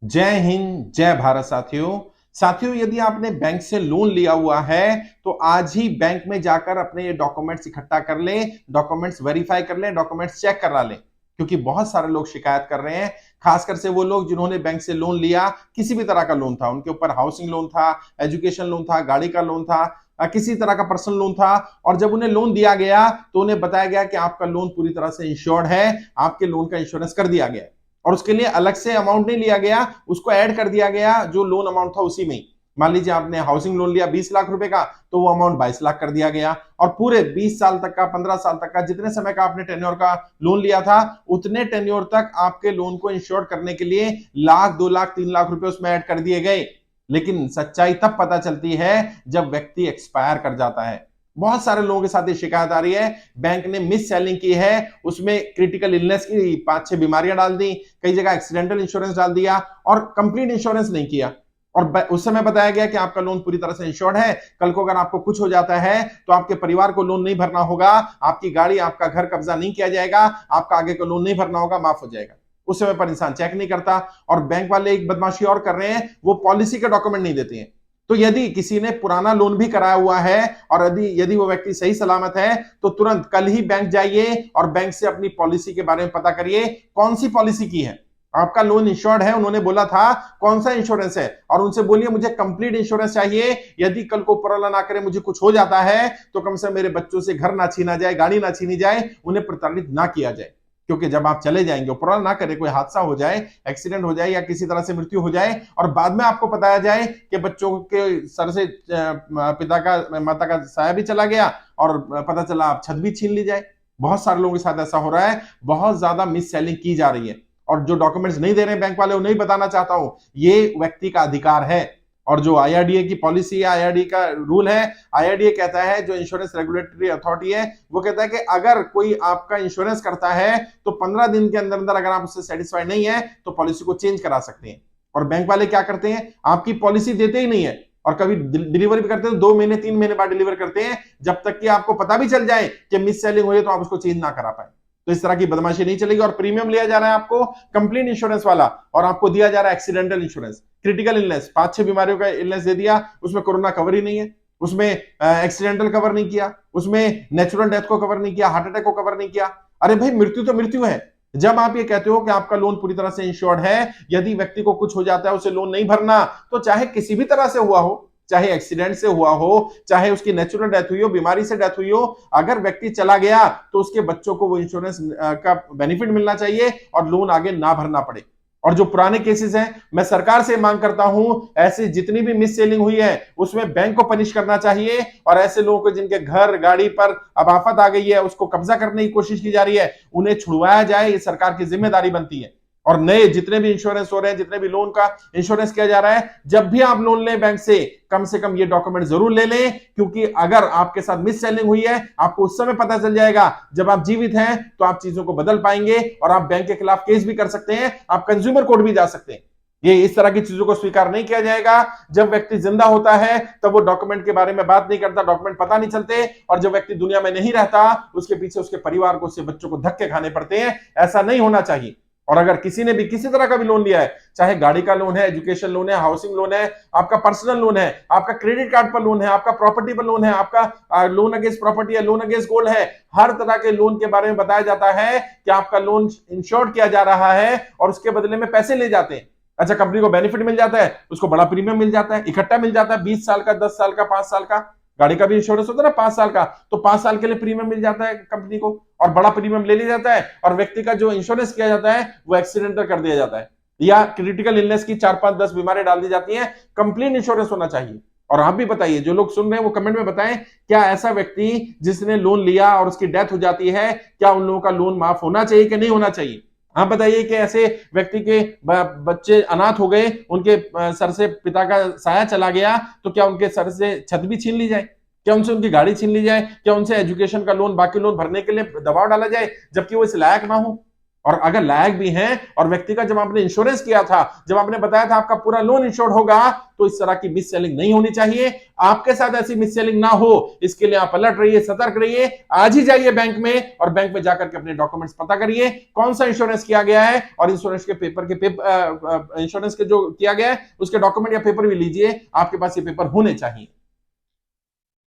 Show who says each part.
Speaker 1: जय हिंद, जय भारत साथियों। साथियों, यदि आपने बैंक से लोन लिया हुआ है तो आज ही बैंक में जाकर अपने ये डॉक्यूमेंट्स इकट्ठा कर लें, डॉक्यूमेंट्स वेरीफाई कर लें, डॉक्यूमेंट्स चेक करा लें। क्योंकि बहुत सारे लोग शिकायत कर रहे हैं, खासकर से वो लोग जिन्होंने बैंक से लोन लिया, किसी भी तरह का लोन था, उनके ऊपर हाउसिंग लोन था, एजुकेशन लोन था, गाड़ी का लोन था, किसी तरह का पर्सनल लोन था। और जब उन्हें लोन दिया गया तो उन्हें बताया गया कि आपका लोन पूरी तरह से इंश्योर्ड है, आपके लोन का इंश्योरेंस कर दिया गया है और उसके लिए अलग से अमाउंट नहीं लिया गया, उसको ऐड कर दिया गया जो लोन अमाउंट था उसी में। मान लीजिए आपने हाउसिंग लोन लिया 20 लाख रुपए का, तो वो अमाउंट 22 लाख कर दिया गया और पूरे 20 साल तक का, 15 साल तक का, जितने समय का आपने टेन्योर का लोन लिया था, उतने टेन्योर तक आपके लोन को इंश्योर करने के लिए लाख, 2 लाख, 3 लाख रुपए उसमें ऐड कर दिए गए। लेकिन सच्चाई तब पता चलती है जब व्यक्ति एक्सपायर कर जाता है। बहुत सारे लोगों के साथ ये शिकायत आ रही है, बैंक ने मिस सेलिंग की है, उसमें क्रिटिकल इलनेस की 5-6 बीमारियां डाल दी, कई जगह एक्सीडेंटल इंश्योरेंस डाल दिया और कंप्लीट इंश्योरेंस नहीं किया। और उस समय बताया गया कि आपका लोन पूरी तरह से इंश्योर्ड है, कल को अगर आपको कुछ हो जाता है तो आपके परिवार को लोन नहीं भरना होगा, आपकी गाड़ी, आपका घर कब्जा नहीं किया जाएगा, आपका आगे का लोन नहीं भरना होगा, माफ हो जाएगा। उस समय पर इंसान चेक नहीं करता और बैंक वाले एक बदमाशी और कर रहे हैं, वो पॉलिसी के डॉक्यूमेंट नहीं देते हैं। तो यदि किसी ने पुराना लोन भी कराया हुआ है और यदि यदि वो व्यक्ति सही सलामत है तो तुरंत कल ही बैंक जाइए और बैंक से अपनी पॉलिसी के बारे में पता करिए, कौन सी पॉलिसी की है। आपका लोन इंश्योर्ड है, उन्होंने बोला था, कौन सा इंश्योरेंस है, और उनसे बोलिए मुझे कंप्लीट इंश्योरेंस चाहिए। यदि कल को ऊपर वाला ना करे मुझे कुछ हो जाता है तो कम से कम मेरे बच्चों से घर ना छीना जाए, गाड़ी ना छीनी जाए, उन्हें प्रताड़ित ना किया जाए। क्योंकि जब आप चले जाएंगे, ऊपर वाला ना करे कोई हादसा हो जाए, एक्सीडेंट हो जाए या किसी तरह से मृत्यु हो जाए और बाद में आपको बताया जाए कि बच्चों के सर से पिता का, माता का साया भी चला गया और पता चला आप छत भी छीन ली जाए। बहुत सारे लोगों के साथ ऐसा हो रहा है, बहुत ज्यादा मिस सेलिंग की जा रही है। और जो डॉक्यूमेंट्स नहीं दे रहे हैं बैंक वाले, उन्हें बताना चाहता हूं, ये व्यक्ति का अधिकार है। और जो आईआरडीए की पॉलिसी है, आईआरडीए का रूल है, आईआरडीए कहता है, जो इंश्योरेंस रेगुलेटरी अथॉरिटी है, वो कहता है कि अगर कोई आपका इंश्योरेंस करता है तो 15 दिन के अंदर अंदर अगर आप उससे सेटिस्फाइड नहीं है तो पॉलिसी को चेंज करा सकते हैं। और बैंक वाले क्या करते हैं, आपकी पॉलिसी देते ही नहीं है और कभी डिलीवर भी करते हैं 2 महीने 3 महीने बाद डिलीवर करते हैं, जब तक कि आपको पता भी चल जाए कि मिस सेलिंग हुई है तो आप उसको चेंज ना करा पाए। तो इस तरह की बदमाशी नहीं चलेगी। और प्रीमियम लिया जा रहा है आपको कंप्लीट इंश्योरेंस वाला, और आपको दिया जा रहा है एक्सीडेंटल इंश्योरेंस, क्रिटिकल इलनेस, 5-6 बीमारियों का इलनेस दे दिया, उसमें कोरोना कवर ही नहीं है, उसमें एक्सीडेंटल कवर नहीं किया, उसमें नेचुरल डेथ को कवर नहीं किया, हार्ट अटैक को कवर नहीं किया। अरे भाई, मृत्यु तो मृत्यु है। जब आप ये कहते हो कि आपका लोन पूरी तरह से इंश्योर्ड है, यदि व्यक्ति को कुछ हो जाता है, उसे लोन नहीं भरना, तो चाहे किसी भी तरह से हुआ हो, चाहे एक्सीडेंट से हुआ हो, चाहे उसकी नेचुरल डेथ हुई हो, बीमारी से डेथ हुई हो, अगर व्यक्ति चला गया तो उसके बच्चों को वो इंश्योरेंस का बेनिफिट मिलना चाहिए और लोन आगे ना भरना पड़े। और जो पुराने केसेस हैं, मैं सरकार से मांग करता हूं, ऐसी जितनी भी मिस सेलिंग हुई है उसमें बैंक को पनिश करना चाहिए और ऐसे लोगों को जिनके घर, गाड़ी पर अब आफत आ गई है, उसको कब्जा करने की कोशिश की जा रही है, उन्हें छुड़वाया जाए। ये सरकार की जिम्मेदारी बनती है। और नए जितने भी इंश्योरेंस हो रहे हैं, जितने भी लोन का इंश्योरेंस किया जा रहा है, जब भी आप लोन लें बैंक से कम ये डॉक्यूमेंट जरूर ले लें। क्योंकि अगर आपके साथ मिस सेलिंग हुई है, आपको उस समय पता चल जाएगा जब आप जीवित हैं, तो आप चीजों को बदल पाएंगे और आप बैंक के खिलाफ केस भी कर सकते हैं, आप कंज्यूमर कोर्ट भी जा सकते हैं। ये इस तरह की चीजों को स्वीकार नहीं किया जाएगा। जब व्यक्ति जिंदा होता है तब वो डॉक्यूमेंट के बारे में बात नहीं करता, डॉक्यूमेंट पता नहीं चलते, और जब व्यक्ति दुनिया में नहीं रहता, उसके पीछे उसके परिवार को, उसके बच्चों को धक्के खाने पड़ते हैं। ऐसा नहीं होना चाहिए। और अगर किसी ने भी किसी तरह का भी लोन लिया है, चाहे गाड़ी का लोन है, एजुकेशन लोन है, हाउसिंग लोन है, आपका पर्सनल लोन है, आपका क्रेडिट कार्ड पर लोन है, आपका प्रॉपर्टी पर लोन है, आपका लोन अगेंस्ट प्रॉपर्टी है, लोन अगेंस्ट गोल्ड है, हर तरह के लोन के बारे में बताया जाता है कि आपका लोन इंश्योर्ड किया जा रहा है और उसके बदले में पैसे ले जाते हैं। अच्छा, कंपनी को बेनिफिट मिल जाता है, उसको बड़ा प्रीमियम मिल जाता है, इकट्ठा मिल जाता है, 20 साल का, 10 साल का, 5 साल का। गाड़ी का भी इंश्योरेंस होता है ना 5 साल का, तो 5 साल के लिए प्रीमियम मिल जाता है कंपनी को और बड़ा प्रीमियम ले लिया जाता है, और व्यक्ति का जो इंश्योरेंस किया जाता है वो एक्सीडेंटल कर दिया जाता है या क्रिटिकल इलनेस की 4-5-10 बीमारी डाल दी जाती है। कंप्लीट इंश्योरेंस होना चाहिए। और आप भी बताइए, जो लोग सुन रहे हैं वो कमेंट में बताएं, क्या ऐसा व्यक्ति जिसने लोन लिया और उसकी डेथ हो जाती है, क्या उन लोगों का लोन माफ होना चाहिए कि नहीं होना चाहिए? आप बताइए कि ऐसे व्यक्ति के बच्चे अनाथ हो गए, उनके सर से पिता का साया चला गया, तो क्या उनके सर से छत भी छीन ली जाए? क्या उनसे उनकी गाड़ी छीन ली जाए? क्या उनसे एजुकेशन का लोन, बाकी लोन भरने के लिए दबाव डाला जाए जबकि वो इस लायक ना हो? और अगर लायक भी हैं और व्यक्ति का जब आपने इंश्योरेंस किया था, जब आपने बताया था आपका पूरा लोन इंश्योर्ड होगा, तो इस तरह की मिस सेलिंग नहीं होनी चाहिए। आपके साथ ऐसी मिस सेलिंग ना हो, इसके लिए आप अलर्ट रहिए, सतर्क रहिए। आज ही जाइए बैंक में और बैंक में जाकर के अपने डॉक्यूमेंट्स पता करिए कौन सा इंश्योरेंस किया गया है, और इंश्योरेंस के इंश्योरेंस के जो किया गया है उसके डॉक्यूमेंट या पेपर भी लीजिए। आपके पास ये पेपर होने चाहिए।